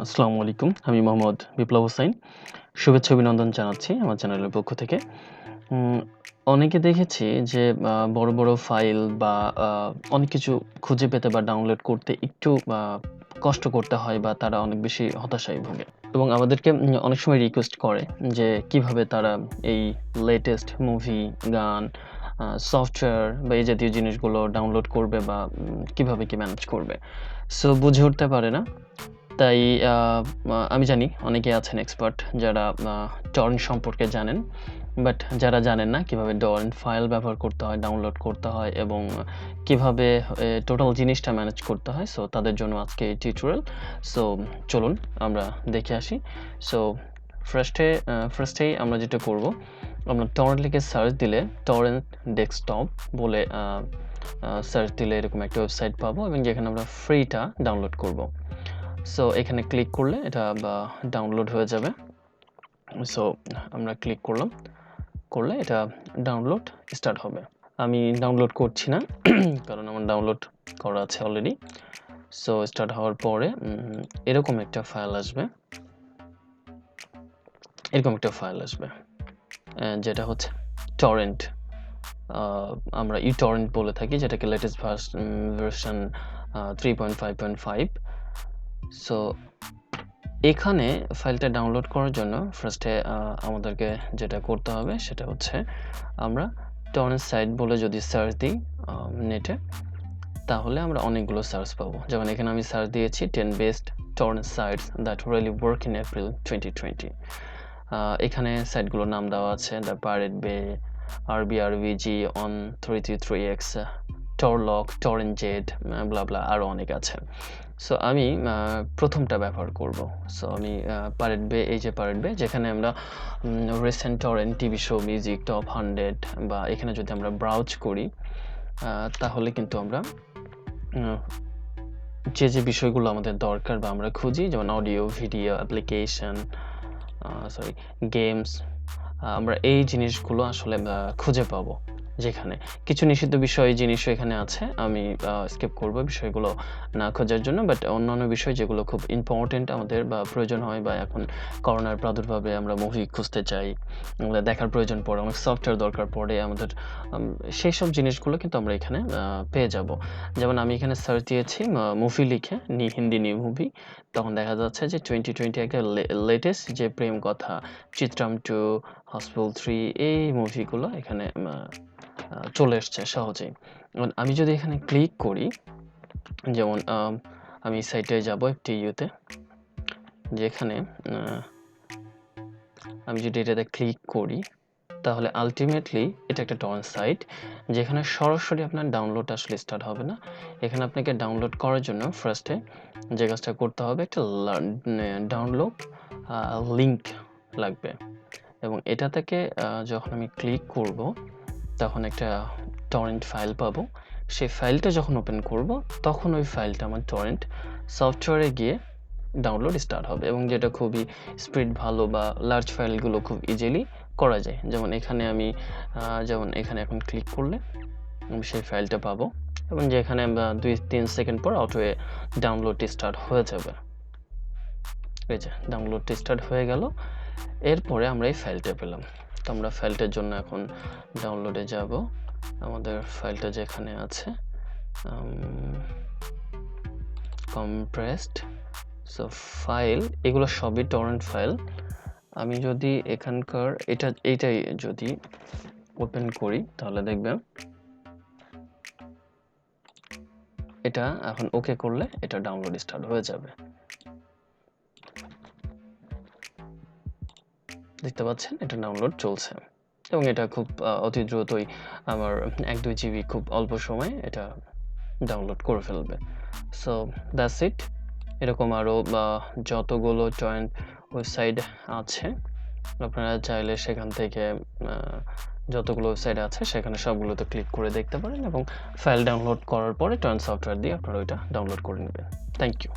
আসসালামু আলাইকুম। আমি মোহাম্মদ বিপ্লব হোসাইন। শুভেচ্ছা অভিনন্দন জানাচ্ছি আমার চ্যানেলের পক্ষ থেকে। অনেকে দেখেছি যে বড়, বড় ফাইল বা অনেক কিছু খুঁজে পেতে বা ডাউনলোড করতে একটু কষ্ট করতে হয় বা তারা অনেক বেশি হতাশায় ভোগে এবং আমাদেরকে অনেক সময় রিকোয়েস্ট করে যে কিভাবে তারা এই লেটেস্ট মুভি, গান, সফটওয়্যার বা এই জাতীয় জিনিসগুলো ডাউনলোড করবে বা কিভাবে কি ম্যানেজ করবে। সো বুঝে উঠতে পারে না। তাই আমি জানি অনেকেই আছেন এক্সপার্ট যারা টরেন্ট সম্পর্কে জানেন। বাট যারা জানেন না কিভাবে টরেন্ট ফাইল ব্যবহার করতে হয়, ডাউনলোড করতে হয় এবং কিভাবে টোটাল জিনিসটা ম্যানেজ করতে হয়। সো তাদের জন্য আজকে এই টিউটোরিয়াল। সো চলুন আমরা দেখে আসি। সো ফার্স্টেই আমরা যেটা করব, আমরা টরেন্ট লিখে সার্চ দিলে টরেন্ট ডেস্কটপ বলে সার্চ দিলে এরকম একটা ওয়েবসাইট পাবো এবং যেখানে আমরা ফ্রিটা ডাউনলোড করব। সো এখানে ক্লিক করলে এটা ডাউনলোড হয়ে যাবে। সো আমরা ক্লিক করলে এটা ডাউনলোড স্টার্ট হবে। আমি ডাউনলোড করছি না কারণ আমার ডাউনলোড করা আছে অলরেডি। সো স্টার্ট হওয়ার পরে এরকম একটা ফাইল আসবে, যেটা হচ্ছে টরেন্ট। আমরা ইউটরেন্ট বলে থাকি, যেটাকে লেটেস্ট ভার্সন 3.5.5। সো এখানে ফাইলটা ডাউনলোড করার জন্য ফার্স্টে আমাদেরকে যেটা করতে হবে সেটা হচ্ছে আমরা টরেন্ট সাইট বলে যদি সার্চ দিই নেটে, তাহলে আমরা অনেকগুলো সার্চ পাবো। যেমন এখানে আমি সার্চ দিয়েছি 10 best torrent sites that really work in April 2020। এখানে সাইটগুলোর নাম দেওয়া আছে: দ্য পাইরেট বে, আরবিআরভিজি, অন 333x, টরলক, টরেন্ট জেড, ব্লা ব্লা, আরও অনেক আছে। সো আমি প্রথমটা ব্যবহার করব। সো আমি পাইরেট বে, এই যে পাইরেট বে, যেখানে আমরা recent torrent, TV show, music, top 100 বা এখানে যদি আমরা ব্রাউজ করি তাহলে কিন্তু আমরা যে বিষয়গুলো আমাদের দরকার বা আমরা খুঁজি, যেমন অডিও, ভিডিও, অ্যাপ্লিকেশন, গেমস, আমরা এই জিনিসগুলো আসলে খুঁজে পাবো। যেখানে কিছু নিষিদ্ধ জিনিসও এখানে আছে, আমি স্কিপ করব বিষয়গুলো না খোঁজার জন্য। বাট অন্যান্য বিষয় যেগুলো খুব ইম্পর্টেন্ট আমাদের বা প্রয়োজন হয়, বা এখন করোনার প্রাদুর্ভাবে আমরা মুভি খুঁজতে চাই, আমাদের দেখার প্রয়োজন পড়ে, অনেক সফটওয়্যার দরকার পড়ে আমাদের, সেই সব জিনিসগুলো কিন্তু আমরা এখানে পেয়ে যাব। যেমন আমি এখানে সার্চ দিয়েছি মুভি লিখে, হিন্দি নিউ মুভি, তখন দেখা যাচ্ছে যে 2020 একটা লেটেস্ট যে প্রেম কথা, চিত্রাম 2, হাউসফুল 3, এই মুভিগুলো এখানে চলে এসছে সহজেই। আমি যদি এখানে ক্লিক করি, যেমন আমি সাইটে যাব FTUতে, যেখানে আমি যদি এটাতে ক্লিক করি তাহলে আলটিমেটলি এটা একটা টরেন্ট সাইট, যেখানে সরাসরি আপনার ডাউনলোড আসলে স্টার্ট হবে না। এখানে আপনাকে ডাউনলোড করার জন্য ফার্স্টে যে কাজটা করতে হবে, একটা ডাউনলোড লিঙ্ক লাগবে এবং এটা থেকে যখন আমি ক্লিক করব তখন একটা টরেন্ট ফাইল পাবো। সেই ফাইলটা যখন ওপেন করব তখন ওই ফাইলটা আমার টরেন্ট সফটওয়্যারে গিয়ে ডাউনলোড স্টার্ট হবে এবং যেটা খুবই স্পিড ভালো বা লার্জ ফাইলগুলো খুব ইজিলি করা যায়। যেমন এখানে এখন ক্লিক করলে আমি সেই ফাইলটা পাবো এবং যেখানে 2-3 সেকেন্ড পর অটোয়ে ডাউনলোডটি স্টার্ট হয়ে যাবে। এই যে ডাউনলোডটি স্টার্ট হয়ে গেল। এরপরে আমরা এই ফাইলটা পেলাম। তো আমরা ফাইলটার জন্য এখন ডাউনলোডে যাব। আমাদের ফাইলটা যেখানে আছে কম্প্রেসড, সো ফাইল, এগুলো সবই টরেন্ট ফাইল। আমি যদি এখানকার এইটাই যদি ওপেন করি তাহলে দেখবেন এটা এখন ওকে করলে এটা ডাউনলোড স্টার্ট হয়ে যাবে। দেখতে পাচ্ছেন এটা ডাউনলোড চলছে এবং এটা খুব অতি দ্রুতই আমার 1-2 জিবি খুব অল্প সময়ে এটা ডাউনলোড করে ফেলবে। So that's it. এরকম আরও যতগুলো টরেন্ট ওয়েবসাইট আছে, আপনারা চাইলে সেখান থেকে যতগুলো ওয়েবসাইট আছে সেখানে সবগুলোতে ক্লিক করে দেখতে পারেন এবং ফাইল ডাউনলোড করার পরে টরেন্ট সফটওয়্যার দিয়ে আপনারা ওইটা ডাউনলোড করে নেবেন। Thank you.